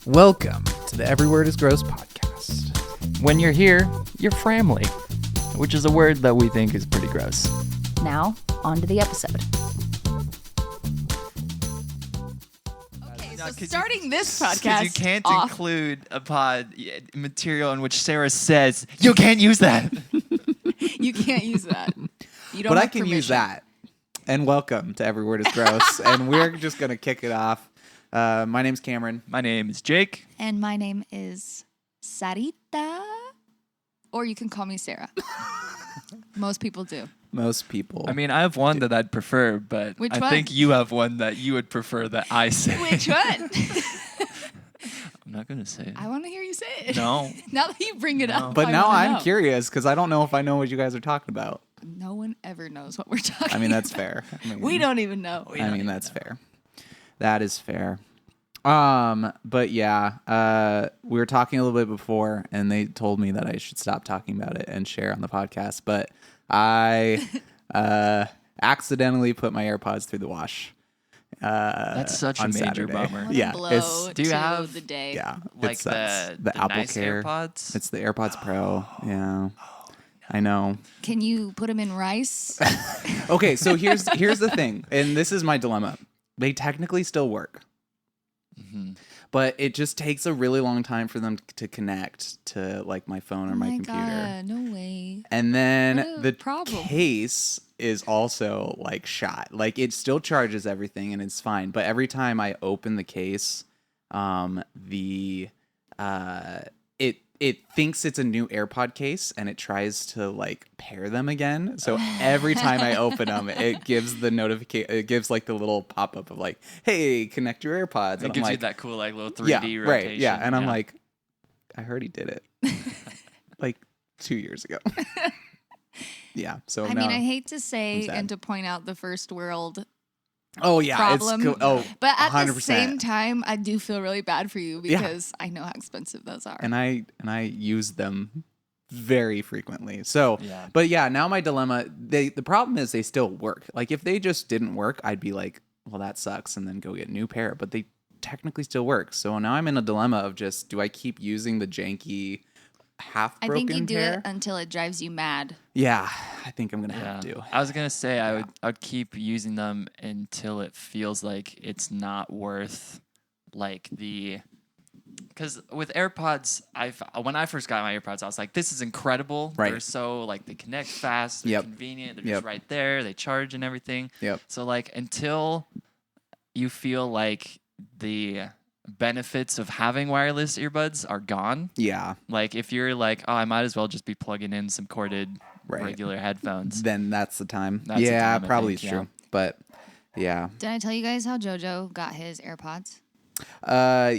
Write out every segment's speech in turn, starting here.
Welcome to the Every Word is Gross podcast. When you're here, you're family, which is a word that we think is pretty gross. Now, on to the episode. Okay, so starting this podcast you can't off. include a pod material in which Sarah says, you can't use that. You can't use that. You don't But have I can permission. use that. And welcome to Every Word is Gross. And we're just going to kick it off. My name's Cameron. My name is Jake. And my name is Sarita. Or you can call me Sarah. Most people do. Most people. I mean, I have one that I'd prefer, but Which I one? think you have one that you would prefer that I say. Which one? I'm not going to say it. I want to hear you say it. No. Now that you bring it up, But I now wanna I'm know. curious because I don't know if I know what you guys are talking about. No one ever knows what we're talking about. I mean, that's fair. We don't even know. That's fair. That is fair. But yeah, we were talking a little bit before, and they told me that I should stop talking about it and share on the podcast. But I accidentally put my AirPods through the wash. That's such a on major Saturday. bummer. What Yeah, a blow it's- Do you to have- the day. Yeah, Like it sucks. the Apple nice Care. AirPods? It's the AirPods Pro. Yeah, I know. Can you put them in rice? Okay, so here's the thing, and this is my dilemma. They technically still work. Mm-hmm. But it just takes a really long time for them to connect to like my phone or my computer. God, no way. And then What a the problem. case is also like shot. Like it still charges everything and it's fine. But every time I open the case, it thinks it's a new AirPod case and it tries to like pair them again. So every time I open them, it gives the notification. It gives like the little pop up of like, "Hey, connect your AirPods." It And gives I'm you like, that cool like little 3D yeah, rotation. right, yeah. And I'm like, I heard he did it like 2 years ago. Yeah. So I now, mean, I hate to I'm say sad. and to point out the first world oh yeah, problem, it's oh, but at 100%. the same time, I do feel really bad for you because I know how expensive those are. and I use them very frequently. So, Yeah. but yeah, now my dilemma. The problem is they still work. Like if they just didn't work, I'd be like, well, that sucks, and then go get a new pair. But they technically still work. So now I'm in a dilemma of just do I keep using the janky half I broken think you do pair? it until it drives you mad. Yeah, I think I'm gonna have to. I was gonna say I would keep using them until it feels like it's not worth like the. Because with AirPods, when I first got my AirPods, I was like, "This is incredible! Right. They're so like they connect fast, they're Yep. convenient, they're Yep. just right there, they charge and everything." Yep. So like until you feel like the benefits of having wireless earbuds are gone, Yeah. like if you're like, "Oh, I might as well just be plugging in some corded Right. regular headphones." Then that's the time. That's the yeah, time, I probably think, is true. But yeah. Did I tell you guys how JoJo got his AirPods?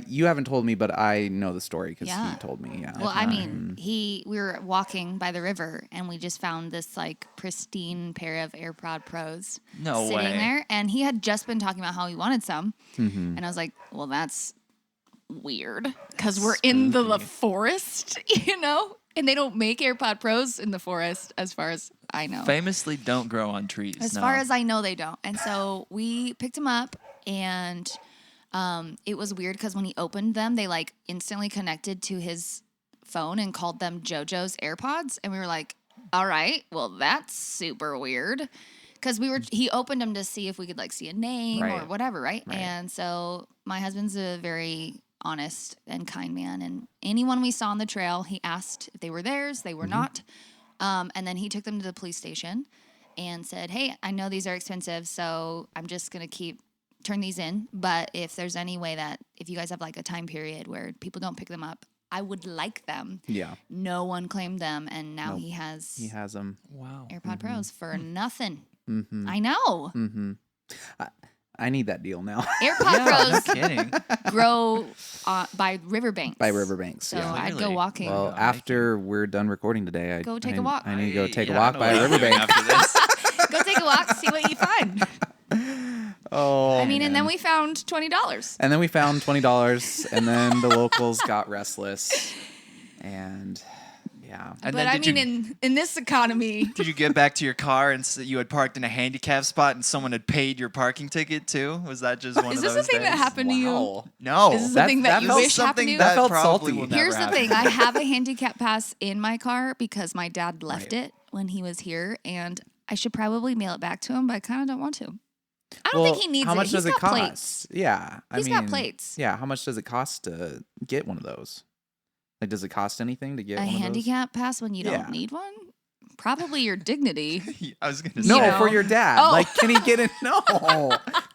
You haven't told me, but I know the story because Yeah. he told me. Yeah. Well, I mean, we were walking by the river and we just found this like pristine pair of AirPod Pros No sitting way. there, and he had just been talking about how he wanted some, Mm-hmm. and I was like, "Well, that's weird because we're in the forest, you know, and they don't make AirPod Pros in the forest, as far as I know. Famously don't grow on trees. As no. far as I know, they don't. And so we picked them up, and it was weird because when he opened them, they like instantly connected to his phone and called them JoJo's AirPods. And we were like, all right, well, that's super weird. Because he opened them to see if we could like see a name or Right. whatever, right? And so my husband's a very honest and kind man. And anyone we saw on the trail, he asked if they were theirs. They were not. And then he took them to the police station and said, hey, I know these are expensive, so I'm just going to turn these in. But if there's any way that if you guys have like a time period where people don't pick them up, I would like them. Yeah. No one claimed them, and now Nope. he has He has them. Wow. AirPod Pros for nothing. Mm-hmm. I know. Mm-hmm. I need that deal now. AirPod Yeah, no Pros kidding. grow by riverbanks. By riverbanks. So Yeah. I'd go Clearly. walking. Well, after we're done recording today, I Go take a walk. I need to go take a Yeah, I walk know by what a I'm doing riverbank. after this. Go take a walk, see what you find. Oh, I mean, and then man. we found $20. And then we found $20, and then the locals got restless, and yeah, Yeah. And but then I did mean, in this economy, did you get back to your car and you had parked in a handicap spot and someone had paid your parking ticket too? Was that just one is of this those a thing that days? happened to you? Wow. No. Is this a That- thing that that you felt wish happened to you? That felt probably salty. will never Here's the happen. thing: I have a handicap pass in my car because my dad left Right. it when he was here, and I should probably mail it back to him, but I kind of don't want to. I don't Well, think he needs how much it. does He's it got cost? plates. Yeah. He's got plates. Yeah. How much does it cost to get one of those? Like, does it cost anything to get A one of those? handicap pass when you Yeah. don't need one? Probably your dignity. I was gonna No, say. You know. for your dad. Oh. Like, can he get a no?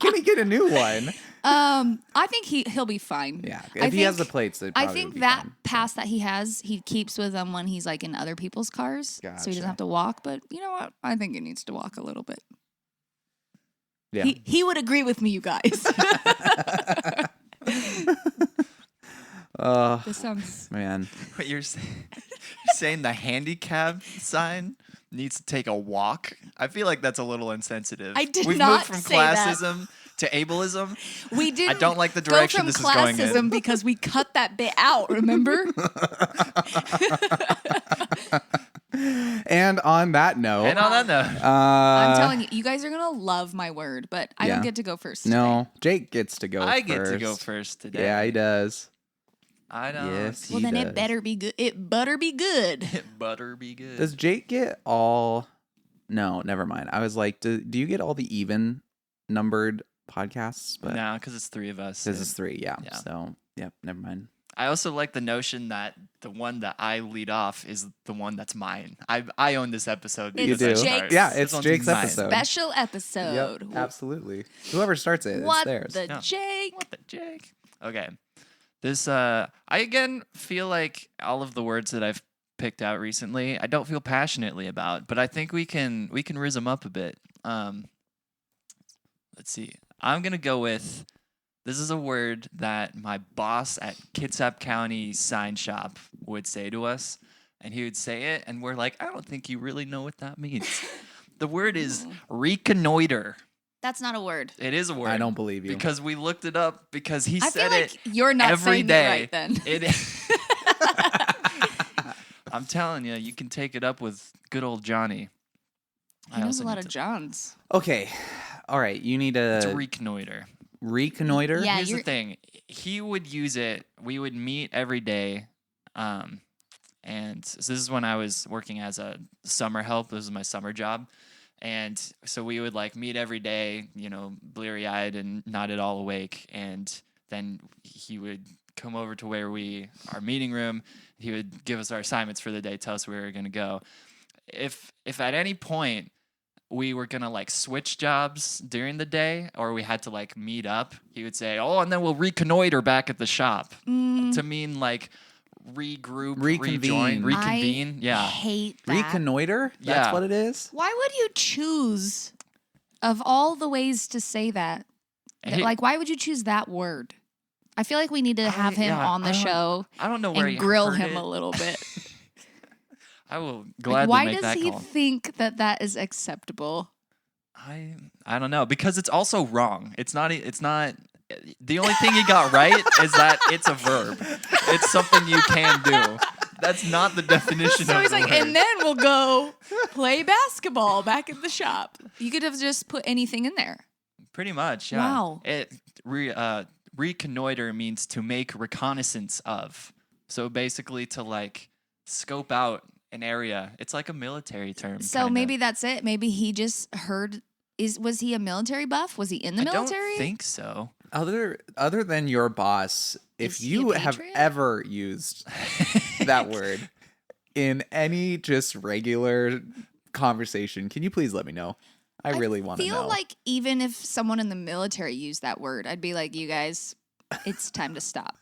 Can he get a new one? I think he'll be fine. Yeah. I If he has the think- plates, it I probably think would be that fine. pass that he has, he keeps with him when he's like in other people's cars, so he Gotcha. doesn't have to walk. But you know what? I think he needs to walk a little bit. Yeah. He would agree with me, you guys. Oh, This sounds. man. What you're saying the handicap sign needs to take a walk? I feel like that's a little insensitive. I did We've not moved from say that. classism to ableism. We didn't. don't like the go direction from this is going in. classism because we cut that bit out. Remember? And on that note, And on that note, I'm telling you, you guys are gonna love my word, but I yeah. don't get to go first. no, Jake gets to go I first. get to go first today. Yeah, he does. I don't. Yes, Well, he then does. it better be good. It better be good. It butter be good. Does Jake get all? No, never mind. I was like, do you get all the even numbered podcasts? But No, because it's three of us. this is 3, yeah. Yeah. So, yep, never mind. I also like the notion that the one that I lead off is the one that's mine. I own this episode. It's because I do. start. Yeah, This it's one's Jake's mine. episode. Special episode. Yep, absolutely. Whoever starts it, What it's theirs. the Yeah. Jake? What the Jake? Okay. This I again feel like all of the words that I've picked out recently, I don't feel passionately about, but I think we can riz them up a bit. Let's see. I'm gonna go with this is a word that my boss at Kitsap County Sign Shop would say to us, and he would say it, and we're like, I don't think you really know what that means. The word is reconnoiter. That's not a word. It is a word. I don't believe you. Because we looked it up because he I said feel it like you're not every saying day. it right then. I'm telling you, you can take it up with good old Johnny. He knows also a lot need of Johns. Okay. All right. You need to to reconnoiter. reconnoiter. Yeah, Here's the you're- thing. He would use it. We would meet every day. And so this is when I was working as a summer help. This was my summer job. And so we would like meet every day, you know, bleary eyed and not at all awake. And then he would come over to where our meeting room. He would give us our assignments for the day, tell us where we were going to go. If at any point we were going to like switch jobs during the day or we had to like meet up, he would say, oh, and then we'll reconnoiter back at the shop to mean like regroup, rejoin, Reconvene. reconvene. I Yeah. hate that. Reconnoiter? That's Yeah. what it is? Why would you choose, of all the ways to say that, Hey- like, why would you choose that word? I feel like we need to have him yeah, on the I don't- show I don't know where and he grill heard him it. a little bit. I will Like, gladly why make does that he call. think that that is acceptable? I don't know because it's also wrong. It's not. The only thing he got right is that it's a verb. It's something you can do. That's not the definition So of he's the like, word. and then we'll go play basketball back at the shop. You could have just put anything in there. Pretty much, yeah. Wow. Reconnoiter means to make reconnaissance of. So basically to like scope out an area. It's like a military term. So kinda. maybe that's it. Maybe he just heard. Was he a military buff? Was he in the I military? don't think so. Other than your boss, if Is he a you have patriot? ever used that word in any just regular conversation, can you please let me know? I really want to know. I feel like even if someone in the military used that word, I'd be like, you guys, it's time to stop.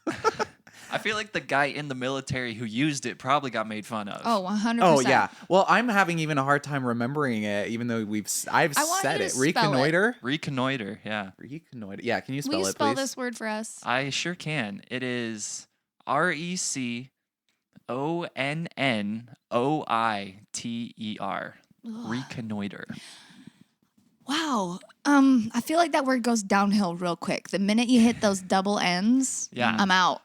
I feel like the guy in the military who used it probably got made fun of. Oh, 100%. Oh yeah. Well, I'm having even a hard time remembering it, even though I've I want said you to it. spell it. Reconnoiter. Reconnoiter, yeah. Reconnoiter. Yeah. Can you Will spell you it, spell please? this word for us? I sure can. It is RECONNOITER. Reconnoiter. Wow. I feel like that word goes downhill real quick. The minute you hit those double N's, Yeah. I'm out.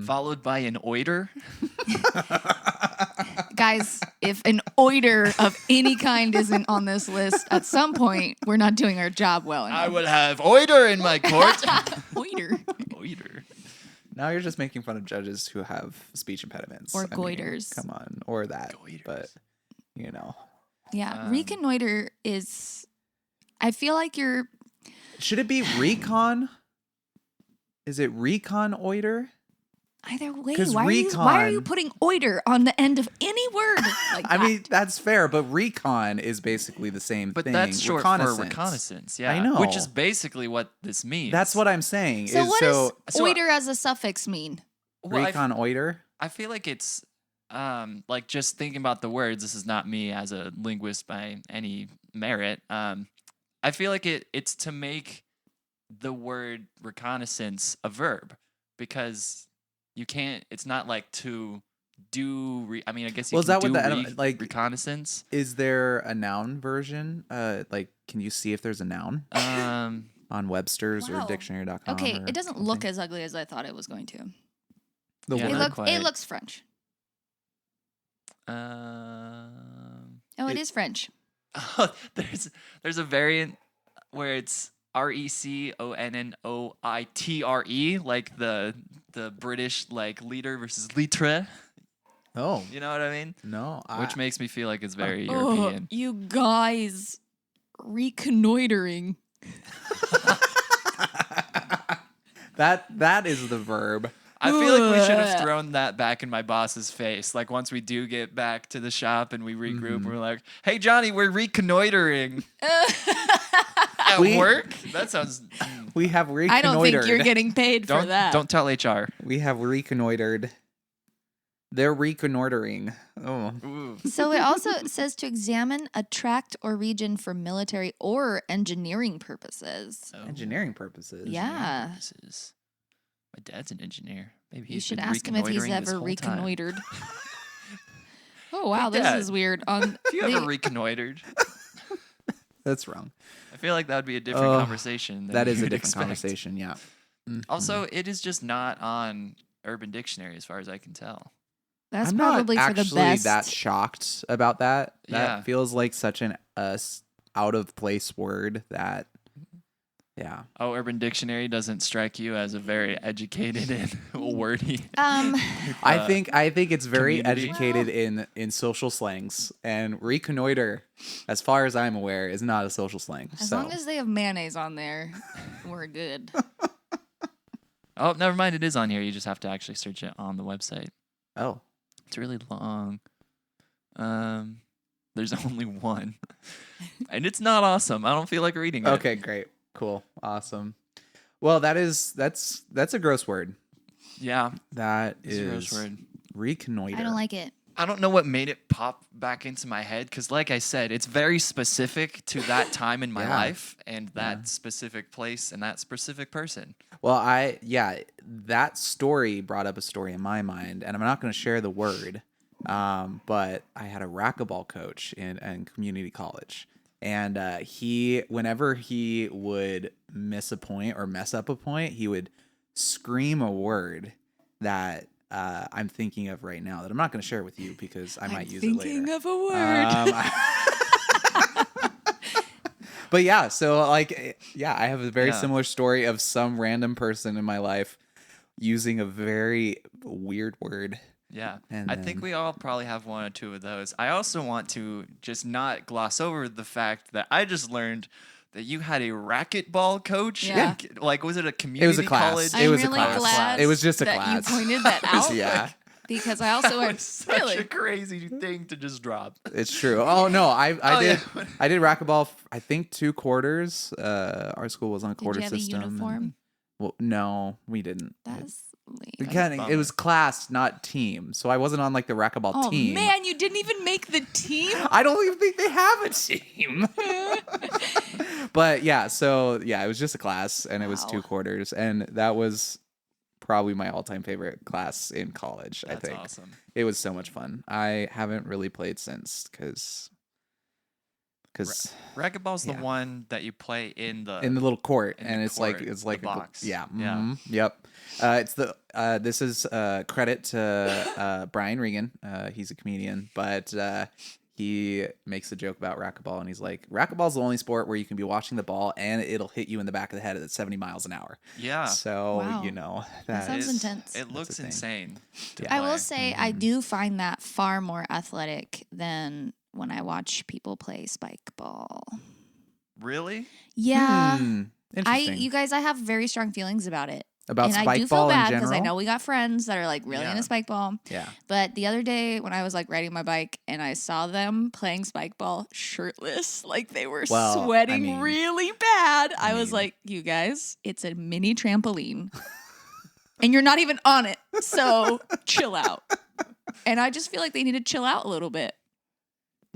Followed by an oiter. Guys, if an oiter of any kind isn't on this list, at some point, we're not doing our job well enough. I would have oiter in my court. Oiter. Oiter. Now you're just making fun of judges who have speech impediments. Or I mean, goiters. come on. Or that. Goiters. But, you know. Yeah, reconnoiter is... I feel like you're... Should it be recon? Is it recon oiter? Either way, 'Cause why are you recon- putting oiter on the end of any word like I that? mean, that's fair, but recon is basically the same But thing. that's short for reconnaissance. Yeah. I know. Which is basically what this means. That's what I'm saying. So what does so- oiter as a suffix mean? Well, recon oiter? I feel like it's like just thinking about the words. This is not me as a linguist by any merit. I feel like it's to make the word reconnaissance a verb because you can't. It's not like to do. I mean, I guess you Well, is can that what do the like? reconnaissance. Is there a noun version? Like, can you see if there's a noun on Webster's Wow. or dictionary.com? Okay, or it doesn't something? look as ugly as I thought it was going to. The Yeah, word. not quite. It looks French. Oh, it is French. There's a variant where it's RECONNOITRE, like the British like leader versus litre. Oh, You know what I mean? no. Which makes me feel like it's very Oh, European. you guys reconnoitering. that is the verb. I feel like we should have thrown that back in my boss's face. Like once we do get back to the shop and we regroup, we're like, "Hey Johnny, we're reconnoitering at We- work." That sounds. We have reconnoitered. I don't think you're getting paid for Don't that. don't tell HR. We have reconnoitered. They're reconnoitering. Oh, Ooh. So it also says to examine a tract or region for military or engineering purposes. engineering purposes. Yeah. Purposes. My dad's an engineer. Maybe You he's should been ask him if he's reconnoitering this ever whole time. reconnoitered. Oh wow, Hey, this Dad. is weird. On If you ever reconnoitered, That's wrong. I feel like that would be a different Oh, conversation. Than That is a you'd different expect. conversation. Yeah. Mhm. Also, it is just not on Urban Dictionary, as far as I can tell. that's I'm probably not for the actually best. that shocked about that. That Yeah. feels like such an out of place word that. Yeah. Oh, Urban Dictionary doesn't strike you as a very educated and wordy. I think it's very community? educated in social slangs, and reconnoiter, as far as I'm aware, is not a social slang. As so long as they have mayonnaise on there, we're good. Oh, never mind. It is on here. You just have to actually search it on the website. oh, It's really long. There's only one, and it's not awesome. I don't feel like reading it. okay, great, cool, awesome. Well, that's a gross word. Yeah, That it's a is gross word. reconnoiter. I don't like it. I don't know what made it pop back into my head because, like I said, it's very specific to that time in my Yeah. life and that specific place and that specific person. Well, that story brought up a story in my mind, and I'm not going to share the word, but I had a racquetball coach in community college, and whenever he would miss a point or mess up a point, he would scream a word that I'm thinking of right now that I'm not going to share with you because I might use it later. Thinking of a word. But yeah, so like, yeah, I have a very Yeah. similar story of some random person in my life using a very weird word. Yeah. And I think then- we all probably have one or two of those. I also want to just not gloss over the fact that I just learned that you had a racquetball coach. Yeah. Like, was it a community It was a class. college? It was a I'm really class. glad It was just a that class. you pointed that out. Yeah, Because I also That went, was such really? a crazy thing to just drop. it's true. Oh no, I Oh, did yeah. I did racquetball. I think 2 quarters. Our school was on a Did quarter you have a system. uniform? Well, no, we didn't. That's We lame. kinda- bummer. it was class, not team. So I wasn't on like the racquetball Oh team. man, you didn't even make the team? I don't even think they have a team. But yeah, so yeah, it was just a class, and it was 2 Wow. quarters, and that was probably my all-time favorite class in college. That's I think awesome. it was so much fun. I haven't really played since because because Racquetball's the Yeah. one that you play in the little court, in and the it's court, like the box. yeah, Yeah. yep. It's the this is credit to Brian Regan. He's a comedian, but he makes a joke about racquetball, and he's like, racquetball's the only sport where you can be watching the ball and it'll hit you in the back of the head at 70 miles an hour. Yeah. So Wow. you know That sounds It's- intense. It looks a thing. insane. to I will play. say I do find that far more athletic than when I watch people play spike ball. Really? Yeah. Interesting. You guys, I have very strong feelings about it. About and I spike do feel ball in bad because I general? know we got friends that are like really Yeah. into spike ball. Yeah. But the other day when I was like riding my bike and I saw them playing spike ball shirtless, like they were Well, I sweating mean- really bad. I was mean- like, you guys, it's a mini trampoline. And you're not even on it. So chill out. And I just feel like they need to chill out a little bit.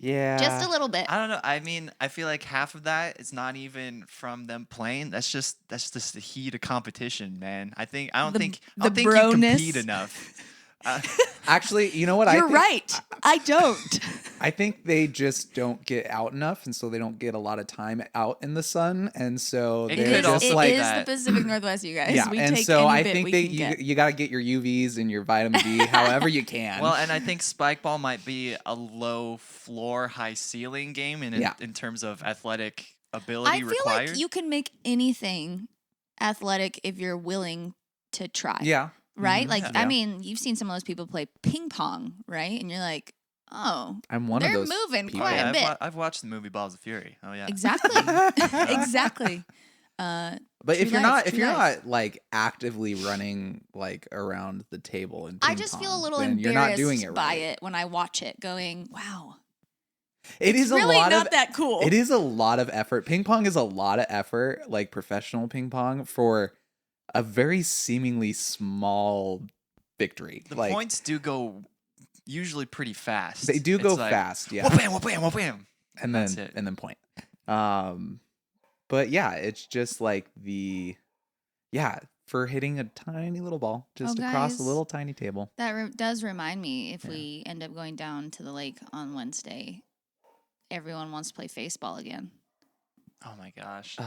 Yeah. Just a little bit. I don't know. I mean, I feel like half of that is not even from them playing. That's just the heat of competition, man. I don't The- think the you broness. compete enough. Actually, you know what? You're I think, right. I don't. I think they just don't get out enough, and so they don't get a lot of time out in the sun, and so It they're could just also it like is that. the Pacific Northwest, you guys. yeah. We And take so any I bit think we that can you get. you got to get your UVs and your vitamin D, however you can. Well, and I think spike ball might be a low floor, high ceiling game Yeah. in terms of athletic ability I feel required. like you can make anything athletic if you're willing to try. yeah. Right? Mhm. Like, Yeah. I mean, you've seen some of those people play ping pong, right? And you're like, oh, I'm one they're of those moving people. quite a bit. I've watched the movie Balls of Fury. Oh yeah. Exactly. Exactly. But True if you're life, not if true you're life. not like actively running like around the table and I just feel a little then embarrassed you're not doing it by right. it when I watch it, going, wow. It it's is really a lot not of that cool. It is a lot of effort. Ping pong is a lot of effort, like professional ping pong, for a very seemingly small victory. The like points do go usually pretty fast. they do It's go like, fast, yeah. Wha-bam, wha-bam, wha-bam. and that's then it. and then point. But yeah, it's just like for hitting a tiny little ball just across a guys. little tiny table. That does remind me, if we end up going down to the lake on Wednesday, everyone wants to play baseball again. Oh my gosh.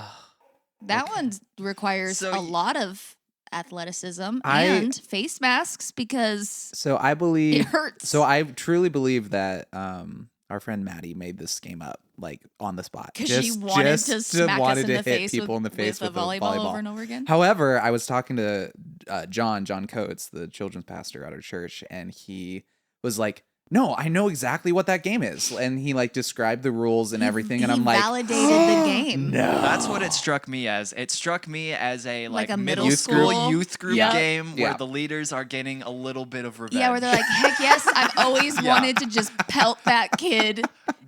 That one requires So a y- lot of athleticism I- and face masks because So I it believe hurts. So I truly believe that our friend Maddie made this game up like on the spot. because she wanted to smack us in the hit face people with, in the face with with a a volleyball over and over again. However, I was talking to John Coates, the children's pastor at our church, and he was like, "No, I know exactly what that game is," and he like described the rules and everything, and He I'm like, validated the game. "No, That's what it struck me as. It struck me as a Like a middle middle school school? youth group Yeah. game where Yeah. the leaders are getting a little bit of revenge. Yeah, where they're like, heck yes, I've always Yeah. wanted to just pelt that kid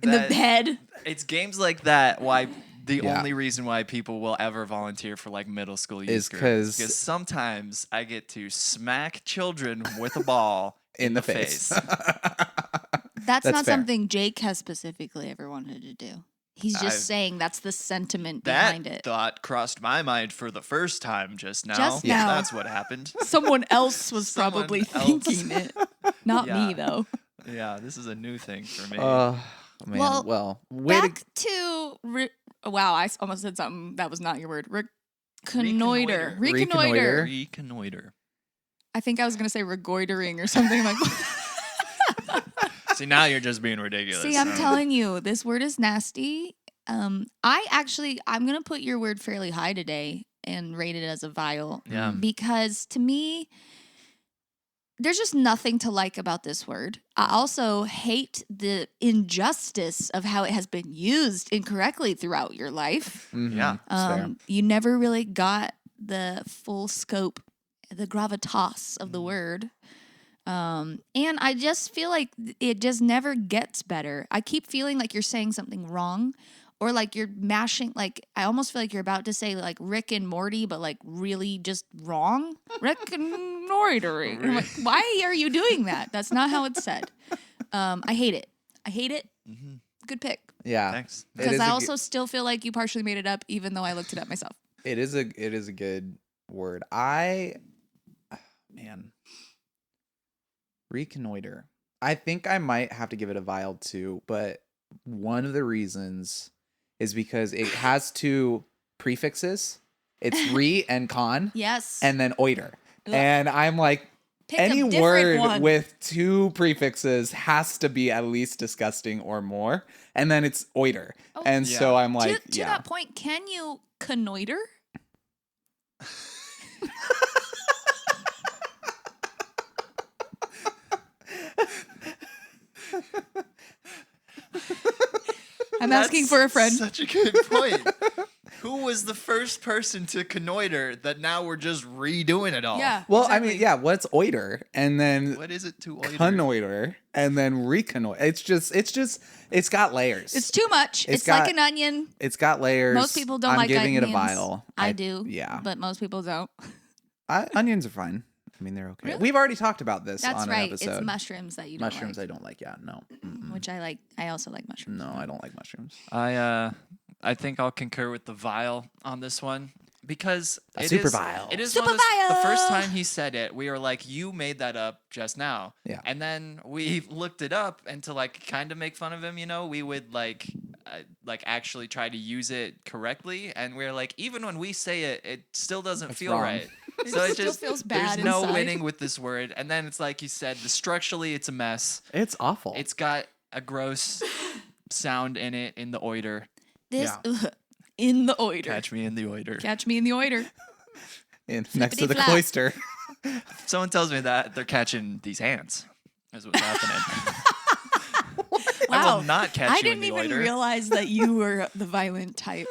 in the That- head. It's games like that why the Yeah. only reason why people will ever volunteer for like middle school youth Is group 'cause- because sometimes I get to smack children with a ball in the face." That's That's not fair. something Jake has specifically ever wanted to do. He's just I've- saying that's the sentiment That behind it. thought crossed my mind for the first time just now. Just now. That's what happened. Someone else was Someone probably else. thinking it. Not Yeah. me, though. Yeah, this is a new thing for me. Man, Well, well, way Back to. Wow, I almost said something that was not your word. Reconnoiter. Reconnoiter. Reconnoiter. I think I was going to say regoitering or something like See, now you're just being ridiculous. See, I'm telling you, this word is nasty. I'm gonna put your word fairly high today and rate it as a vile. Yeah. Because to me, there's just nothing to like about this word. I also hate the injustice of how it has been used incorrectly throughout your life. Yeah. that's fair. You never really got the full scope, the gravitas of the word. And I just feel like it just never gets better. I keep feeling like you're saying something wrong, or like you're mashing, like I almost feel like you're about to say like Rick and Morty, but like really just wrong. Reconnoitering. I'm like, why are you doing that? That's not how it's said. I hate it. I hate it. Mhm. Good pick. Yeah, Thanks. It Because is I a also still feel like you partially made it up, even though I looked it up myself. It is a good word. Man, reconnoiter. I think I might have to give it a vile too, but one of the reasons is because it has two prefixes. It's re and con, Yes. and then oiter. Ugh. And I'm like, Pick a any different word one. with two prefixes has to be at least disgusting or more. And then it's oiter. Oh. And Yeah. so I'm like, to that point, can you connoiter? I'm asking for a friend. Such a good point. Who was the first person to connoiter that now we're just redoing it all? Yeah. Well, exactly. I mean, yeah, what's oiter? And then What is it to oiter? connoiter, and then reconnoiter. It's got layers. It's too much. It's It's like got- an onion. It's got layers. Most people don't I'm like giving onions. it a vial. I do. Yeah. But most people don't. Onions are fine. I mean, they're okay. Really? We've already talked about this That's on right. an episode. It's mushrooms that you don't Mushrooms like. I don't like. Yeah, no. Which I like. I also like mushrooms. No, I don't like mushrooms. I think I'll concur with the vial on this one because A it super is- vial. It is Super one of those- the first vial. time he said it, we were like, "You made that up just now." Yeah. And then we looked it up, and to like kind of make fun of him, we would like actually try to use it correctly, and we're like, even when we say it, it still doesn't It's feel wrong. right. It So it still just feels there's bad no inside. winning with this word. And then it's like you said, structurally it's a mess. It's awful. It's got a gross sound in it in the oiter. This in the oiter. Catch me in the oiter. Catch me in the oiter. Next to the Flippity-flap. cloister. If someone tells me that, they're catching these hands. That's what's happening. I Wow. will not catch I you didn't in the even oiter. realize that you were the violent type.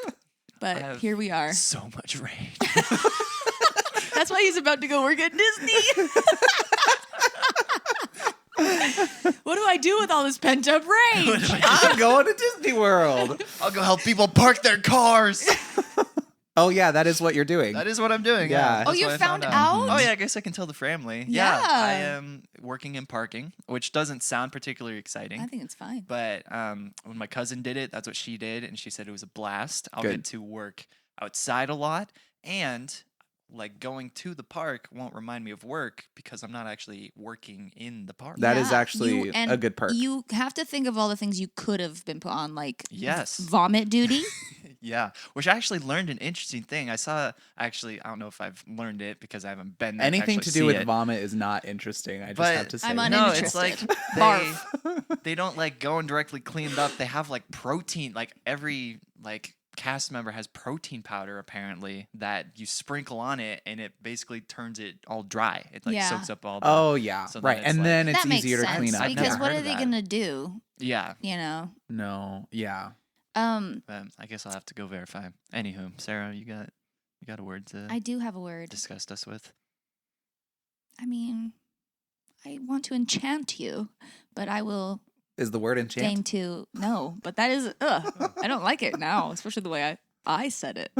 But have- here we are. So much rage. That's why he's about to go work at Disney. What do I do with all this pent up rage? I'm going to Disney World. I'll go help people park their cars. Oh, yeah, that is what you're doing. That is what I'm doing. Yeah. That's Oh, you what I found out? Oh yeah, I guess I can tell the family. Yeah. I am working in parking, which doesn't sound particularly exciting. I think it's fine. But when my cousin did it, that's what she did, and she said it was a blast. I'll Good. get to work outside a lot, and like going to the park won't remind me of work because I'm not actually working in the park. That is Yeah, actually and a good perk. You have to think of all the things you could have been put on, like Yes. vomit duty. Yeah, which I actually learned an interesting thing. I don't know if I've learned it because I haven't been there. Anything to actually do see with it. vomit is not interesting. I just But have to say. I'm that. No, it's like Barf. they don't like go and directly cleaned up. They have like protein, like every like cast member has protein powder apparently that you sprinkle on it and it basically turns it all dry. It like Yeah. soaks up all the Oh, yeah. So then right. it's And like- then it's That makes easier to sense clean up. I've because never what heard are of they that. gonna do? Yeah. You know. No. Yeah. But I guess I'll have to go verify. Anywho, Sarah, you got a word to I do have a word. disgust us with? I mean, I want to enchant you, but I will Is the word enchant? deign to no. But that is I don't like it now, especially the way I said it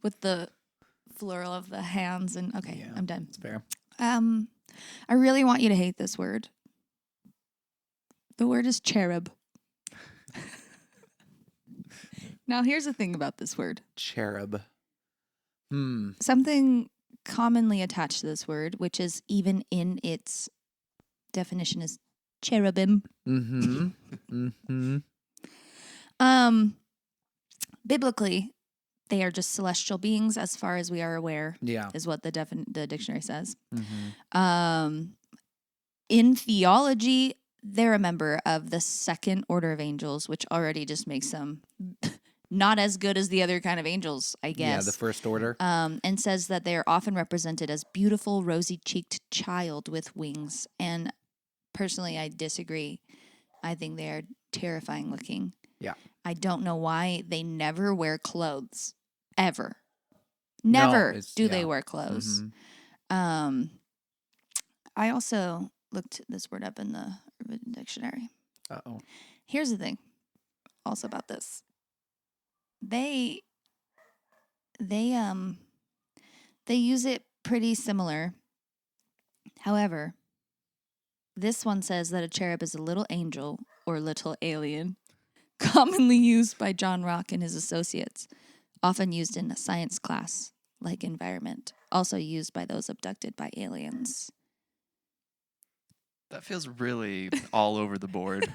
with the floral of the hands and okay, Yeah. I'm done. It's fair. I really want you to hate this word. The word is cherub. Now, here's the thing about this word. Cherub. Something commonly attached to this word, which is even in its definition, is cherubim. Mm-hmm. Mm-hmm. Biblically, they are just celestial beings, as far as we are aware, Yeah. is what the dictionary says. Mm-hmm. In theology, they're a member of the second order of angels, which already just makes them not as good as the other kind of angels, I guess. Yeah, the first order. And says that they are often represented as beautiful, rosy-cheeked child with wings. And personally, I disagree. I think they are terrifying looking. Yeah. I don't know why they never wear clothes, ever. Never it's- do they yeah. wear clothes. Mhm. I also looked this word up in the Urban Dictionary. Uh-oh. Here's the thing also about this. They use it pretty similar. However, this one says that a cherub is a little angel or little alien, commonly used by John Rock and his associates, often used in a science class like environment, also used by those abducted by aliens. That feels really all over the board.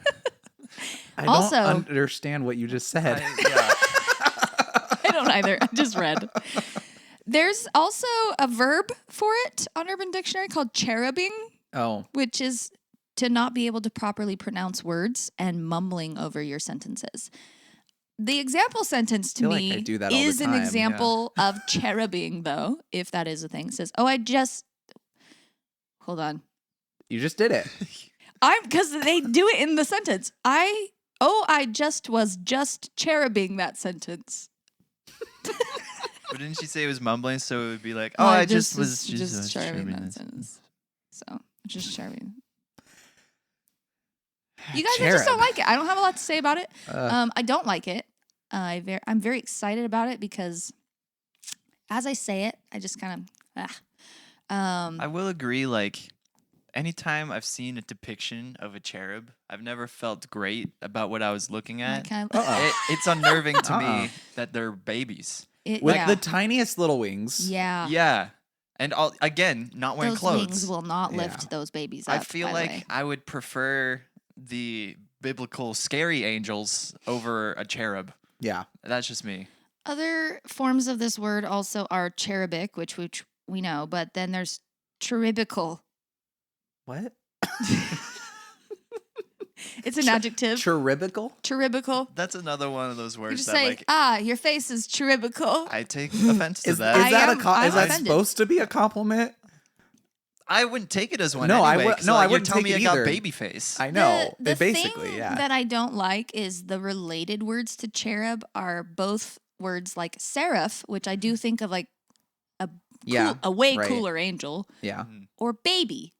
I Also- don't understand what you just said. Yeah. I don't either. I just read. There's also a verb for it on Urban Dictionary called cherubing, Oh, which is to not be able to properly pronounce words and mumbling over your sentences. The example sentence to feel like me I do that all the is an time, yeah. example of cherubing, though, if that is a thing. It says, hold on. you just did it. Because they do it in the sentence. I was just cherubing that sentence. But didn't she say it was mumbling? So it would be like, No, I just was cherubing cherubing that this. sentence. So just cherubing. You guys, I just don't Cherub. like it. I don't have a lot to say about it. Uh, I don't like it. I'm very excited about it because as I say it, I just kind of I will agree, like, anytime I've seen a depiction of a cherub, I've never felt great about what I was looking at. It's unnerving to me that they're babies. With the tiniest little wings. yeah. Yeah. And again, not wearing Those clothes. wings will not lift Yeah. those babies up. I feel by the way. like I would prefer the biblical scary angels over a cherub. Yeah. That's just me. Other forms of this word also are cherubic, which we know, but then there's cherubical. What? It's an adjective. Cherubical? Cherubical. That's another one of those You words just that say, your face is cherubical. I take offense to Is that. that I'm is that offended. supposed to be a compliment? I wouldn't take it as one No, I anyway. would- 'cause, no, I you're wouldn't telling take me it I got either. baby face. I know. The Basically, thing yeah. that I don't like is the related words to cherub are both words like seraph, which I do think of like Yeah, a way right. cooler angel, Yeah. or baby.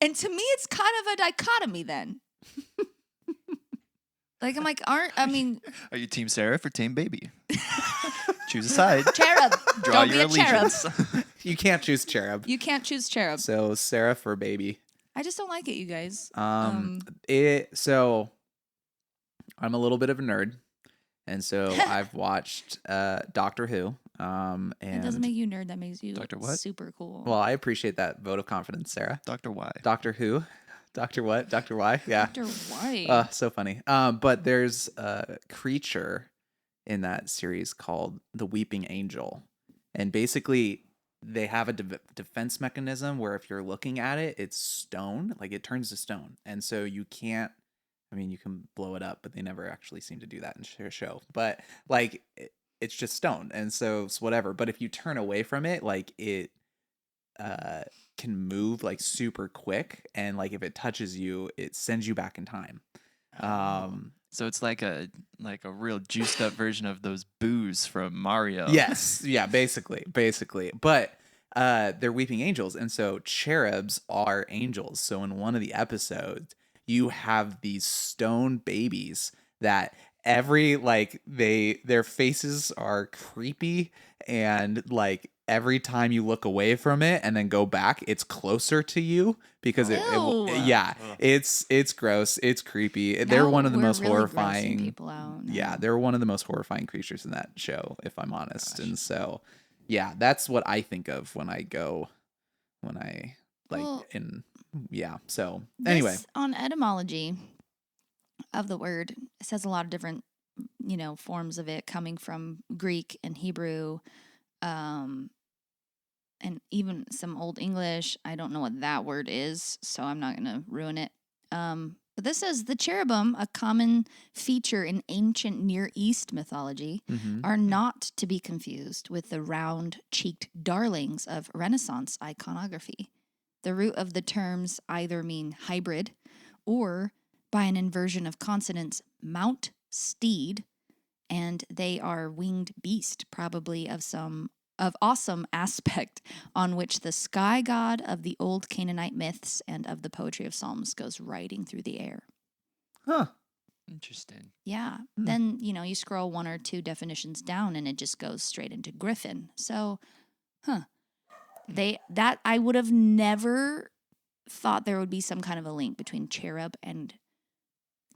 And to me, it's kind of a dichotomy then. Like, I'm like, Are you team Seraph or team baby? Choose a side. cherub. Draw Don't your be a cherub. allegiance. You can't choose cherub. You can't choose cherub. So seraph or baby. I just don't like it, you guys. So I'm a little bit of a nerd. And so I've watched Doctor Who. And It doesn't make you a nerd. That makes you Dr. what? super cool. well, I appreciate that vote of confidence, Sarah. Dr. Y. Doctor Who? Doctor what? Doctor Y? Yeah. Dr. White. So funny. But there's a creature in that series called the Weeping Angel. And basically they have a defense mechanism where if you're looking at it, it's stone, like it turns to stone. And so you can't, you can blow it up, but they never actually seem to do that in a show. But like it's just stone. And so it's whatever. But if you turn away from it, like it can move like super quick. And like if it touches you, it sends you back in time. So it's like a real juiced up version of those boos from Mario. Yes. Yeah, basically. But they're weeping angels. And so cherubs are angels. So in one of the episodes, you have these stone babies that their faces are creepy, and like every time you look away from it and then go back, it's closer to you because Ew. it's gross, it's creepy. They're Now one of the we're most really grossing horrifying people out now. Yeah, they're one of the most horrifying creatures in that show, if I'm honest. And so yeah, that's what I think of when I Well, so anyway, This, on etymology of the word, it says a lot of different, forms of it coming from Greek and Hebrew, and even some Old English. I don't know what that word is, so I'm not going to ruin it. But this says the cherubim, a common feature in ancient Near East mythology, are not to be confused with the round-cheeked darlings of Renaissance iconography. The root of the terms either mean hybrid or, by an inversion of consonants, mount steed, and they are winged beast, probably of awesome aspect, on which the sky god of the old Canaanite myths and of the poetry of Psalms goes riding through the air. huh. Interesting. Yeah. Then, you scroll one or two definitions down and it just goes straight into griffin. So, I would have never thought there would be some kind of a link between cherub and,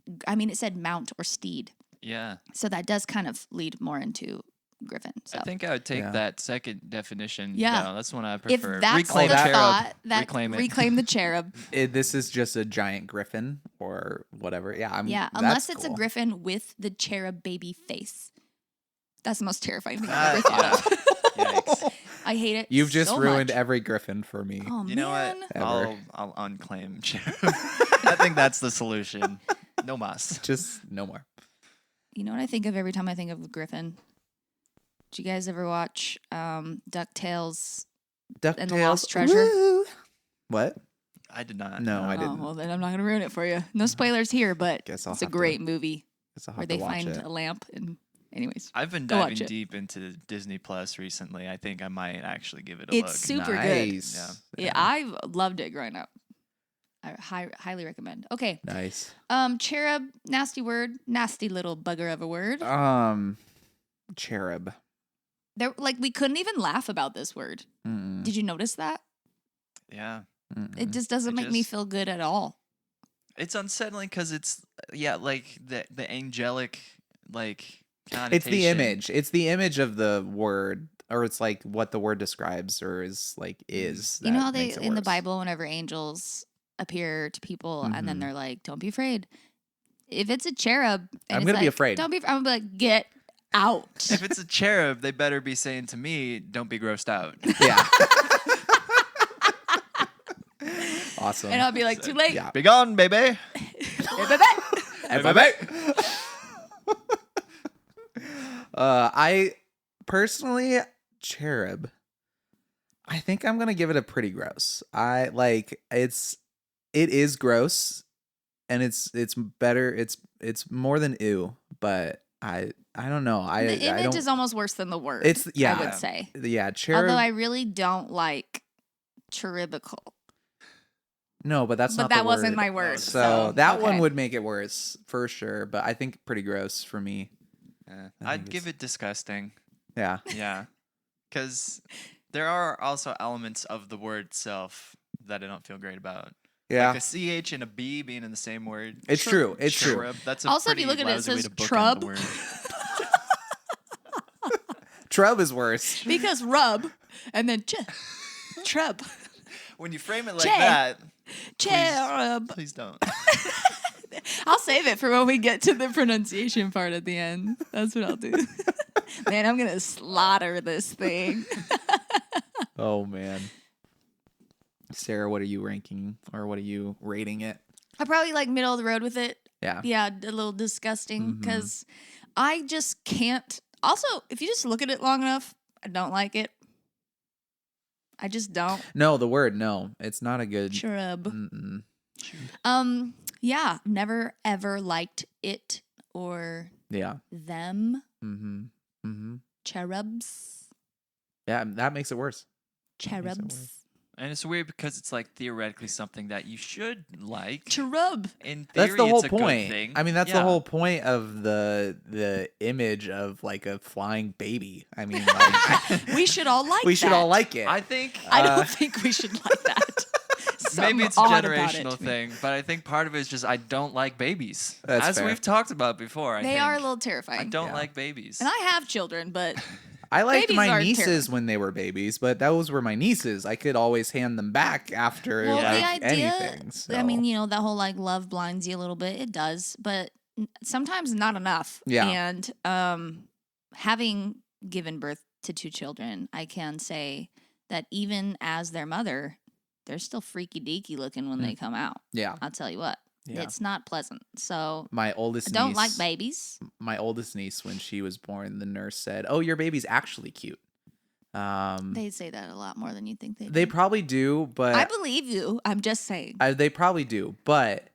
it said mount or steed. Yeah. So that does kind of lead more into griffin. So I think I would take Yeah. that second definition. Yeah. down. That's the one I if prefer. that's Reclaim the cherub. thought, Reclaim it. reclaim the cherub. This is just a giant griffin or whatever. Yeah, Yeah, unless it's a griffin with the cherub baby face. That's the most terrifying thing I've ever thought of. Yikes. I hate it. You've just so ruined much. every griffin for me. Oh, You know man. what? Ever. I'll unclaim cherub. I think that's the solution. No mas. Just no more. You know what I think of every time I think of a griffin? Did you guys ever watch DuckTales DuckTales. and the Lost Treasure? Woo! What? I did not. No, I Oh, didn't. well, then I'm not going to ruin it for you. No spoilers here, but Guess I'll it's a have to- great movie Guess I'll where have they to watch find it. a lamp. And anyways, I've been Go watch diving it. deep into Disney Plus recently. I think I might actually give it a it's look. super good. Nice. Yeah, I loved it growing up. I highly recommend. Okay. Nice. Cherub, nasty word, nasty little bugger of a word. Cherub. There, like, we couldn't even laugh about this word. Mm-mm. Did you notice that? Yeah. It just doesn't It make me just- feel good at all. It's unsettling because it's like the angelic like connotation. It's the image. It's the image of the word, or it's like what the word describes, or is like is. You know that how they makes it in the worse. Bible, whenever angels appear to people, and then Mhm. they're like, "Don't be afraid." If it's a cherub, and I'm it's gonna be like, afraid. Don't be. I'm gonna be like, get out. If it's a cherub, they better be saying to me, "Don't be grossed out." Yeah. Awesome. And I'll be like, too late. Yeah. Be gone, baby. Hey, baby. Hey, bye-bye. I personally, cherub. I think I'm gonna give it a pretty gross. I like it is gross, and it's better. It's more than ew, but I don't know. I The I image don't. is almost worse than the word. It's yeah. I would say. Yeah, cherub. Although I really don't like cherubical. No, but that's But not. that the wasn't word. my word. So that one okay. would make it worse for sure. But I think pretty gross for me. Yeah. I I'd think give it's- it disgusting. Yeah. Yeah. Because there are also elements of the word itself that I don't feel great about. Yeah. Like a CH and a B being in the same word. It's true. It's true. Cherub, that's a Also, if you pretty look at it, it lousy way says to bookend trub. the word. Trub is worse. Because rub and then trub. When you frame it like Che. that, Cherub. please don't. I'll save it for when we get to the pronunciation part at the end. That's what I'll do. Man, I'm gonna slaughter this thing. Oh man. Sarah, what are you ranking or what are you rating it? I probably like middle of the road with it. Yeah. Yeah, a little disgusting Mhm. because I just can't. Also, if you just look at it long enough, I don't like it. I just don't. No, the word no. It's not a good Cherub. Mm-mm. Yeah, never ever liked it or Yeah. them. Mhm. Mhm. Cherubs. Yeah, that makes it worse. Makes it Cherubs. worse. And it's weird because it's like theoretically something that you should like. Cherub. In theory, That's the whole it's a good point. thing. I mean, that's the Yeah. whole point of the image of like a flying baby. I mean, like, We should all like we should that. all like it. I think I Uh, don't think we should like that. maybe Something it's a odd about generational it. thing, but I think part of it is just I don't like babies. That's As fair. we've talked about before, I They think. are a little terrifying. I don't Yeah. like babies. And I have children, but I liked babies my are nieces terrible. when they were babies, but those were my nieces. I could always hand them back after well, like the idea. anything. So. I mean, you know, that whole like love blinds you a little bit. It does, but sometimes not enough. Yeah. And having given birth to 2 children, I can say that even as their mother, they're still freaky deaky looking when they come out. yeah, I'll tell you what, Yeah. it's not pleasant. So my oldest I don't niece, like babies. My oldest niece, when she was born, the nurse said, "Oh, your baby's actually cute." They say that a lot more than you think they do. They probably do, but I believe you. I'm just saying. they probably do, but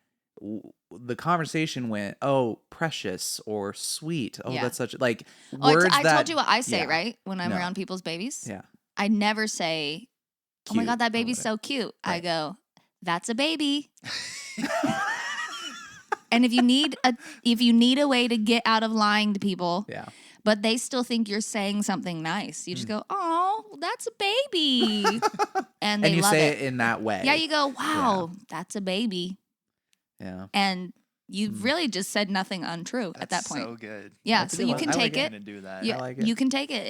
the conversation went, "Oh, precious" or "sweet." Oh, Yeah. that's such like Oh, words I that told you what I say, yeah. right? When I'm No. around people's babies. Yeah. I never say, "Oh my Cute god, that or baby's whatever. so cute." I Right. go, "That's a baby." And if you need a way to get out of lying to people, Yeah. but they still think you're saying something nice, you Mm. just go, "Oh, that's a baby," and they And you love say it. it in that way. Yeah, you go, "Wow, that's a baby," Yeah. and you Mm. really just said nothing untrue at that That's point. so good. Yeah, That's a so good you one. can I like take it. I'm it. gonna do that. Yeah, like it. you can take it.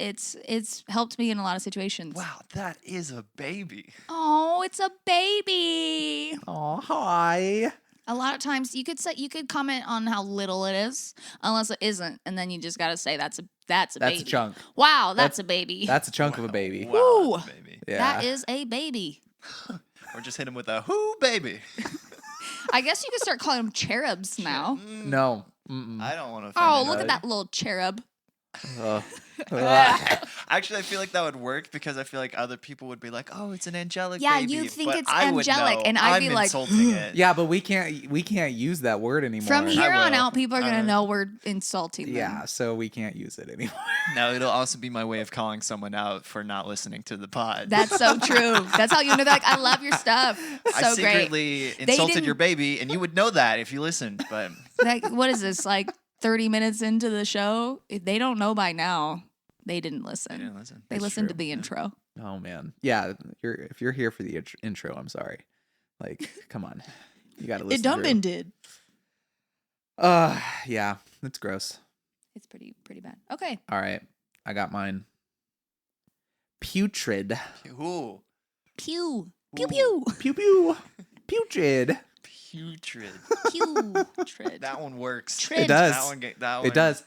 It's helped me in a lot of situations. Wow, that is a baby. Oh, it's a baby. Oh, hi. A lot of times you could comment on how little it is, unless it isn't, and then you just gotta say that's a baby. That's a chunk. Wow, that's a baby. That's a chunk of a baby. Wow, Woo. that's a baby. Yeah. That is a baby. Or just hit him with a whoo baby. I guess you could start calling them cherubs now. No. Mm-mm. I don't want to. Oh, look at that little cherub. Ugh. Actually, I feel like that would work because I feel like other people would be like, "Oh, it's an angelic Yeah, baby." you think but it's I would angelic, know and I'd I'm be like, insulting it. Yeah, but we can't use that word anymore. From here on will. out, people are I gonna will. know we're insulting them. Yeah, so we can't use it anymore. No, it'll also be my way of calling someone out for not listening to the pod. That's so true. That's how you know. They're like, I love your stuff. I So great. secretly insulted didn't- your baby, and you would know that if you listened. But Like, what is this? Like 30 minutes into the show? If they don't know by now, they didn't listen. I didn't listen. They That's listened to true. the Yeah. intro. Oh man, yeah. If you're here for the intro, I'm sorry. Like, come on, you gotta listen. It done through. been did. Yeah, it's gross. It's pretty bad. Okay. All right, I got mine. Putrid. Ooh, Pew. Pew Ooh. pew. Pew pew. Putrid. putrid. Putrid. That one works. Trid. It does. That one. That one. It does.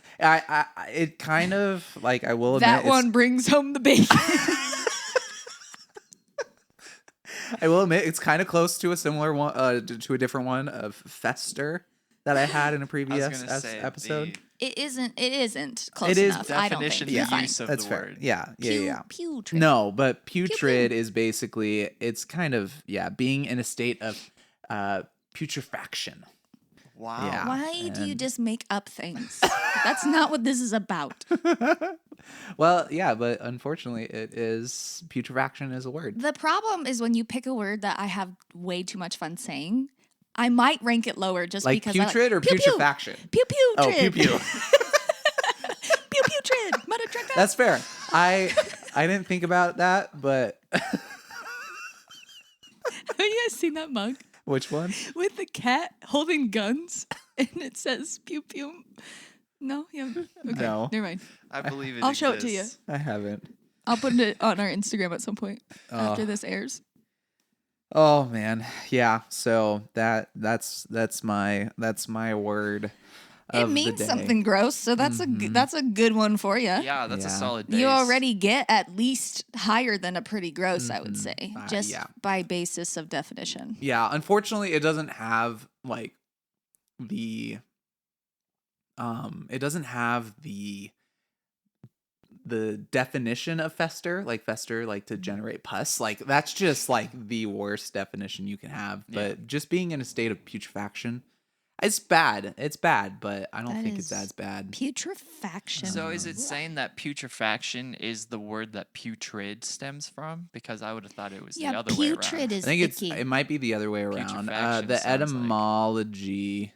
It kind of like I will admit That it's- one brings home the bacon. I will admit it's kind of close to a similar one, to a different one of Fester that I had in a I was previous gonna say episode. It isn't close It is enough. I don't definition think. You're of fine. use of That's the fair. word. Yeah, yeah. Putrid. No, but pew. putrid is basically it's kind of being in a state of putrefaction. Wow. Yeah. Why do you and- just make up things? That's not what this is about. Well, yeah, but unfortunately, it is putrefaction is a word. The problem is when you pick a word that I have way too much fun saying, I might rank it lower just Like because putrid I or pew, pew. putrefaction? Pew pew Oh, trid. pew pew. Pew pew trid. Mother trucker. That's fair. I didn't think about that, but Have you guys seen that mug which one? with the cat holding guns and it says pew pew? No, yeah. Okay, No. never mind. I believe it. I'll show it to you. exists. I haven't. I'll put it on our Instagram at some point after Oh. this airs. Oh man, yeah. So that's my word. It of the means day. something gross, so that's that's a good one for you. Yeah, that's a Yeah. solid base. You already get at least higher than a pretty gross, I would say, just yeah. by basis of definition. Yeah, unfortunately, it doesn't have like the it doesn't have the definition of fester like to generate pus. Like that's just like the worst definition you can have. But just being in a state of putrefaction, it's bad. It's bad, but I don't That think it's is as bad. Putrefaction. So is it saying that putrefaction is the word that putrid stems from? Because I would have thought it was the yeah, other way around. putrid is I think icky. it might be the other way around. Putrefaction The sounds like- etymology.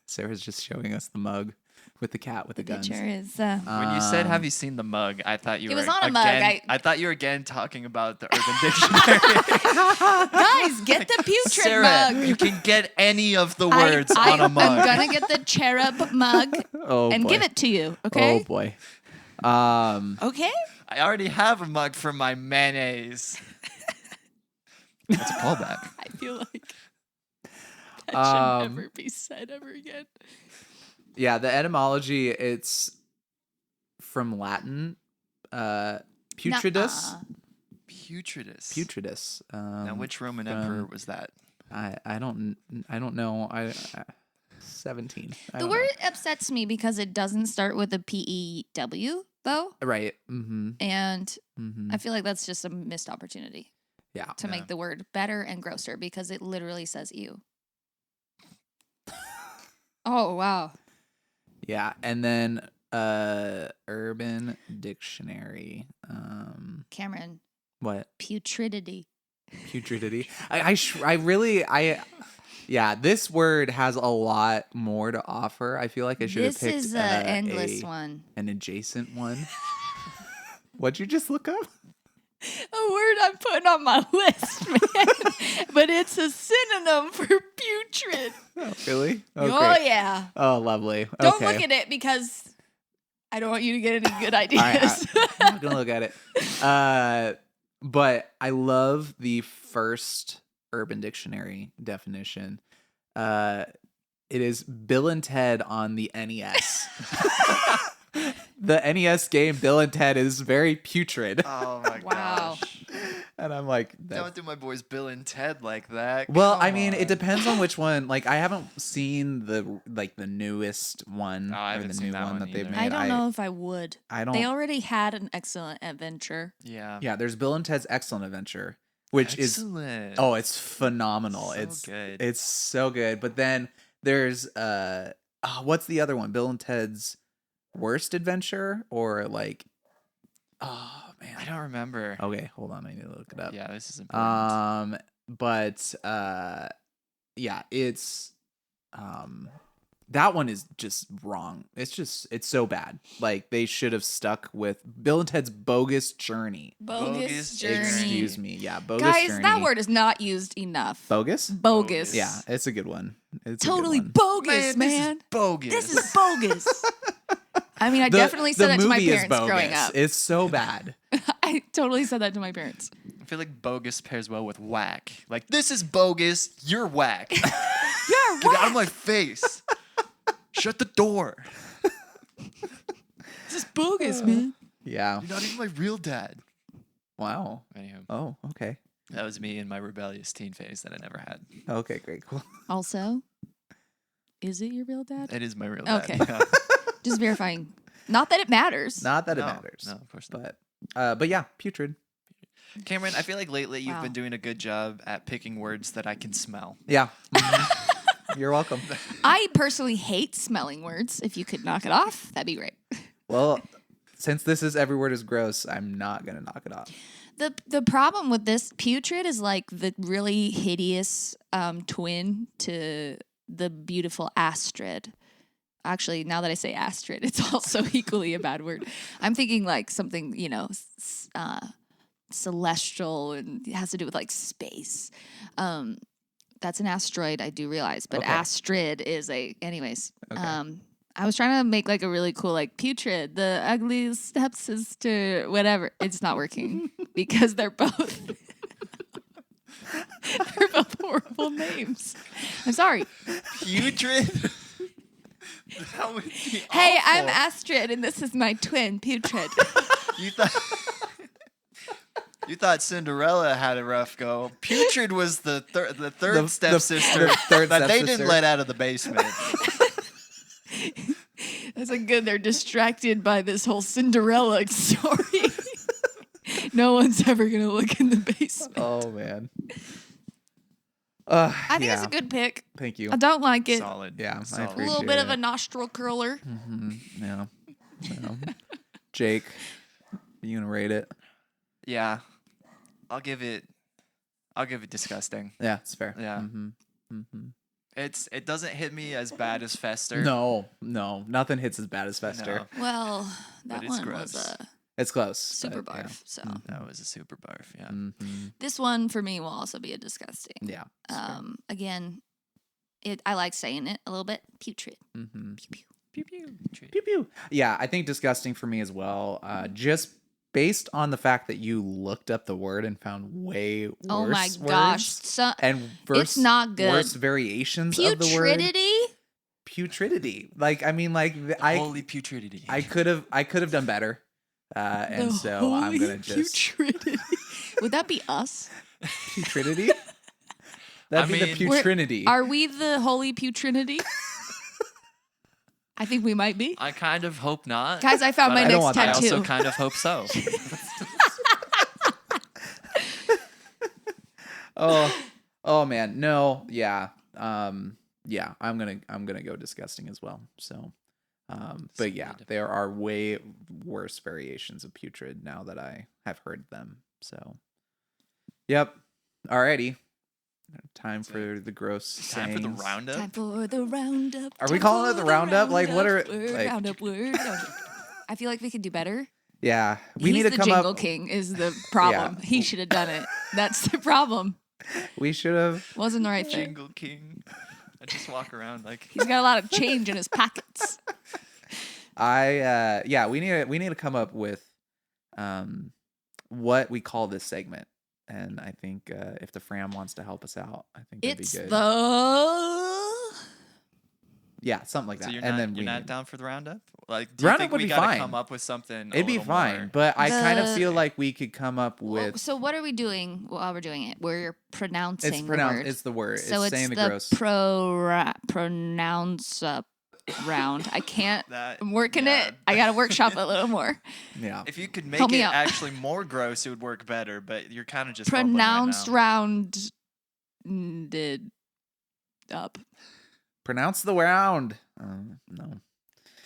Sarah's just showing us the mug with the cat with the guns. picture is. When you said, "Have you seen the mug?" I thought you It were was on a mug, again. I thought you were again talking about the Urban Dictionary. Guys, get the putrid Sarah, mug. you can get any of the words I, on a mug. I'm gonna get the cherub mug Oh and boy. give it to you. Okay. Oh boy. Okay. I already have a mug for my mayonnaise. That's a callback. I feel like that Um, should never be said ever again. Yeah, the etymology, it's from Latin, putridus. Nuh-uh. Putridus. Putridus. Now, which Roman emperor was that? I don't know. I 17. I The don't word upsets me because it doesn't start with a PEW though, know. Right. Mm-hmm. and Mm-hmm. I feel like that's just a missed opportunity Yeah. to make the word better and grosser because it literally says "ew." Oh wow! Yeah, and then Urban Dictionary. Cameron, What? putridity. Putridity. Yeah, this word has a lot more to offer. I feel like I should have This picked is an endless one. an adjacent one. What'd you just look up? A word I'm putting on my list, man. But it's a synonym for putrid. Oh, really? Oh, great. yeah. Oh, lovely. Don't Okay. look at it because I don't want you to get any good All ideas. right, I'm not gonna look at it. But I love the first Urban Dictionary definition. It is Bill and Ted on the NES. The NES game Bill and Ted is very putrid. Oh my Wow. gosh. And I'm like, Don't do my boys Bill and Ted like that. well, Come I mean, on. it depends on which one. Like, I haven't seen the newest one Oh, I or haven't the seen new that one one that they've either. made. I don't know if I would. I don't. They already had an excellent adventure. Yeah. Yeah, there's Bill and Ted's Excellent Adventure, which is Excellent. it's phenomenal. So it's good. It's so good. But then there's what's the other one? Bill and Ted's Worst Adventure, or like, oh man, I don't remember. Okay, hold on, I need to look it up. Yeah, this is important. But yeah, it's that one is just wrong. It's so bad. Like, they should have stuck with Bill and Ted's Bogus Journey. Bogus Journey. Excuse me. Yeah, Bogus Guys, Journey. that word is not used enough. Bogus? Bogus. Yeah, it's a good one. It's a good Totally one. bogus, man. This is bogus. This is bogus. I mean, I The- definitely the said that to my movie is parents growing bogus. up. It's so bad. I totally said that to my parents. I feel like bogus pairs well with whack. Like, this is bogus. You're whack. You're Get out of my face. Shut the door. This is bogus, man. Yeah. You're not even my real dad. Wow. Anywho, Oh, okay. that was me in my rebellious teen phase that I never had. Okay, great, cool. Also, is it your real dad? It is my real dad. Okay. Yeah. Just verifying. Not that it matters. Not that it No, matters. No, of course not. But yeah, putrid. Cameron, I feel like lately you've Wow. been doing a good job at picking words that I can smell. Yeah. Mhm. You're welcome. I personally hate smelling words. If you could knock it off, that'd be great. Well, since this is every word is gross, I'm not gonna knock it off. The problem with this putrid is like the really hideous twin to the beautiful Astrid. Actually, now that I say Astrid, it's also equally a bad word. I'm thinking like something, celestial, and it has to do with like space. That's an asteroid, I do realize, but Okay. Astrid is anyways. Okay. I was trying to make like a really cool like putrid, the ugly stepsister, whatever. It's not working because they're both horrible names. I'm sorry. Putrid? That would be Hey, I'm awful. Astrid, and this is my twin, Putrid. You thought you thought Cinderella had a rough go. Putrid was the third stepsister the third that they stepsister. didn't let out of the basement. That's a good. They're distracted by this whole Cinderella story. No one's ever gonna look in the basement. Oh man. I think yeah. it's a good pick. Thank you. I don't like it. Solid. Yeah, I A appreciate little bit of it. a nostril curler. Yeah. Jake, you gonna rate it? Yeah. I'll give it disgusting. Yeah, it's fair. Yeah. Mm-hmm. It doesn't hit me as bad as Fester. No, nothing hits as bad as Fester. No, Well, that it's one gross. was It's close. super but, barf. So that was a super barf. Yeah. Yeah. Mm-hmm. this one for me will also be a disgusting. Yeah. it's fair. Again, I like saying it a little bit. Putrid. Mm-hmm. Pew pew. Pew pew. Yeah, I think disgusting for me as well. Just based on the fact that you looked up the word and found way worse Oh my words gosh. So, and it's not good. worse variations of the word. putridity? Putridity. Like, I mean, like Holy putridity. I could have done better. And The so I'm holy gonna just putridity. Would that be us? putridity. That'd be the mean- putrinity. Are we the holy putrinity? I think we might be. I kind of hope not. Guys, I found but my I don't next want that. I tattoo. also kind of hope so. Oh man, no, yeah, yeah. I'm gonna go disgusting as well. So, but yeah, Solid. there are way worse variations of putrid now that I have heard them. So, yep. Alrighty, time for the gross. Time for the sayings. roundup. Time for the roundup. Are we Time calling it for the roundup? Like, what are- word, like- roundup word? I feel like we could do better. Yeah, we He's need to the come jingle up. king is the problem. Yeah. He should have done it. That's the problem. We should have. Wasn't the right thing. Jingle King. I just walk around like He's got a lot of change in his pockets. Yeah, we need to come up with what we call this segment. And I think if the Fram wants to help us out, I think that'd It's be good. Yeah, something like that. So you're and not, then you're we not need- down for the roundup? Like, do you Roundup think would we be gotta fine. come up with something? It'd a be little fine, more? but I kind of The- feel like we could come up with. So what are we doing while we're doing it? We're pronouncing It's the pronounced. word. It's the word. So it's saying the the gross. pronounce round. I can't. That- I'm working yeah. it. I got to workshop it a little more. Yeah. If you could make Help it me out. actually more gross, it would work better. But you're kind of just Pronounced round. rounded up. Pronounce the round. No.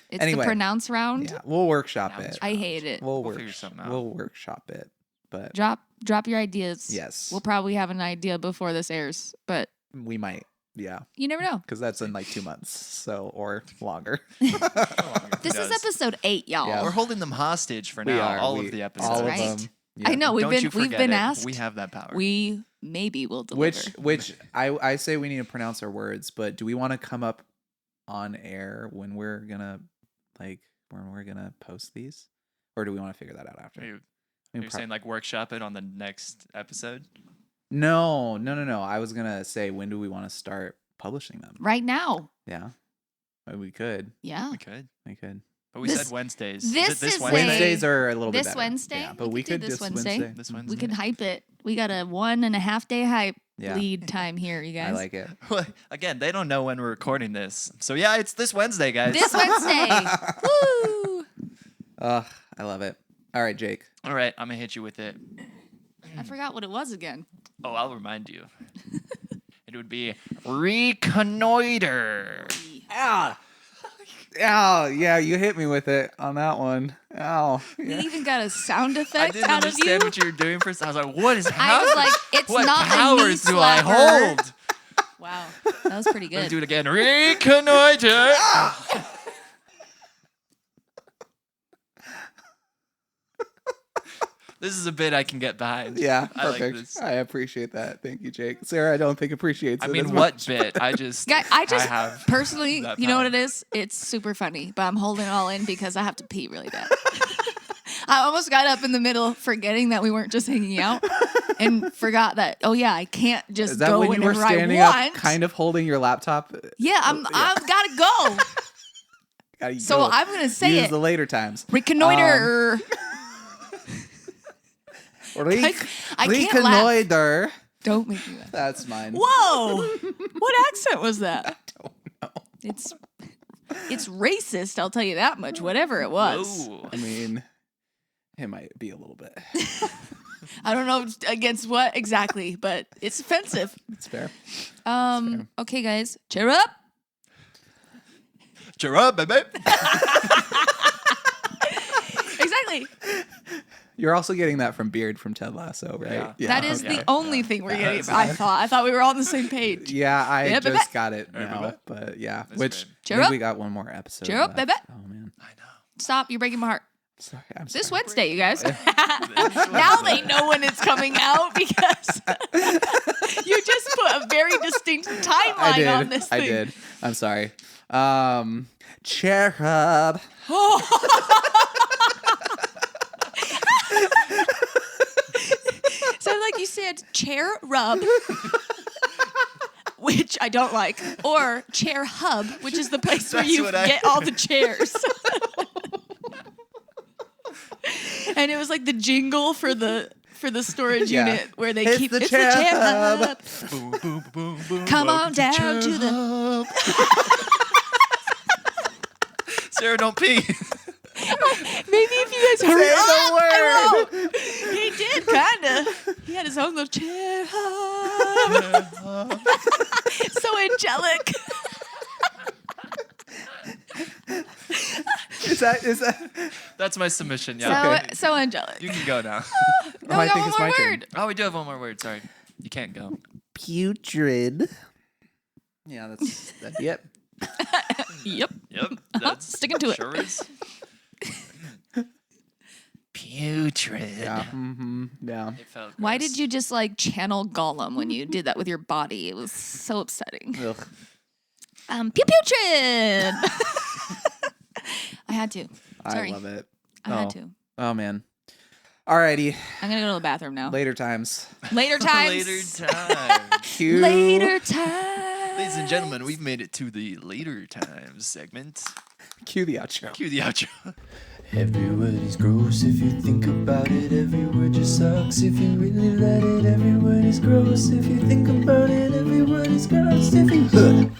It's Anyway. the pronounce round. Yeah, we'll workshop Pronounce it. I hate it. We'll figure something out. We'll workshop it. But Drop your ideas. yes, We'll probably have an idea before this airs, but we might. Yeah, you never know. because that's in like 2 months, so or longer. This is episode 8, y'all. Yeah. We're holding them hostage for We now. are. All We- of the episodes. all of Right. them. I know we've Don't been you we've forget been it. asked. We have that power. We maybe will deliver. Which I say we need to pronounce our words, but do we want to come up on air when we're gonna post these, or do we want to figure that out after? You're I mean, saying like workshop it on the next episode? No. I was gonna say, when do we want to start publishing them? right now. Yeah, we could. Yeah. We could. But we This- said Wednesdays. Is this it this is Wednesday? Wednesdays are a little bit This better. Wednesday? Yeah, but We we could could do this this Wednesday. This Wednesday. We can hype it. We got a 1.5 day hype Yeah. lead time here, you guys. I like it. Well, again, they don't know when we're recording this. So yeah, it's this Wednesday, guys. This Wednesday. Woo! I love it. All right, Jake. All right, I'm gonna hit you with it. I forgot what it was again. Oh, I'll remind you. It would be reconnoiter. Ow. Ow. Yeah, you hit me with it on that one. Ow. We Yeah. even got a sound I effect didn't out of you. understand what you were doing first. I was like, what is I happening? was like, it's what not a knee powers do I slapper. hold? Wow, that was pretty Let's good. do it again. Reconnoiter. This is a bit I can get behind. Yeah, I like perfect. this. I appreciate that. Thank you, Jake. Sarah, I don't think appreciates I it mean, as what much. bit? I just, I just have personally, that you know what power. it is? It's super funny, but I'm holding it all in because I have to pee really bad. I almost got up in the middle, forgetting that we weren't just hanging out, and forgot that. Oh yeah, I can't just Is that go when you were whenever standing I up, want. kind of holding your laptop? Yeah, I've got to go. Gotta So go. I'm gonna say Use it. the later times. Reconnoiter. I can't laugh. Reconnoiter. Don't make me laugh. That's mine. Whoa! What accent was that? Don't know. It's racist. I'll tell you that much. Whatever it was. Whoa. I mean, it might be a little bit. I don't know against what exactly, but it's offensive. It's fair. Okay, guys, cheer up. Cheer up, baby. Exactly. You're also getting that from Beard from Ted Lasso, right? Yeah. That is okay. the only thing we're getting. That's- I thought we were all on the same page. Yeah, I Yeah, baby. just got it All right, now, baby. but yeah, That's which great. Cheer I think up. we got one more episode. Cheer up, left. baby. Oh man, I know. Stop! You're breaking my heart. sorry. I'm This sorry. Wednesday, you guys. Now they know when it's coming out because you just put a very distinct timeline on this thing. I did. I'm sorry. Cheer up. Sounded like you said chair rub, which I don't like, or chair hub, which is the place where That's you what I- get all the chairs. And it was like the jingle for the storage Yeah. unit where they It's keep the it's chair the chair hub. hub. Boom, boom, boom, boom. Come on Welcome down to the. hub. Sarah, don't pee. Maybe if you guys hurry Say the up, I word. won't. He did kinda. He had his own little chair hub. So angelic. Is that? That's my submission. Yeah. So angelic. You can go now. No, I we got think one it's more my turn. word. Oh, we do have one more word. Sorry. You can't go. Putrid. Yeah, that'd be it. Yep. Yep. That's Sticking to it. Sure is. Putrid. Yeah. Mm-hmm. Yeah. It felt Why gross. did you just like channel Gollum when you did that with your body? It was so upsetting. Ugh. Putrid. I had to. I Sorry. love it. I had to. Oh man. Alrighty, I'm gonna go to the bathroom now. later times. Later times. Later time. Cue. Later times. Ladies and gentlemen, we've made it to the later times segment. Cue the outro. Cue the outro. Every word is gross if you think about it. Every word just sucks if you really let it. Every word is gross if you think about it. Every word is gross if you.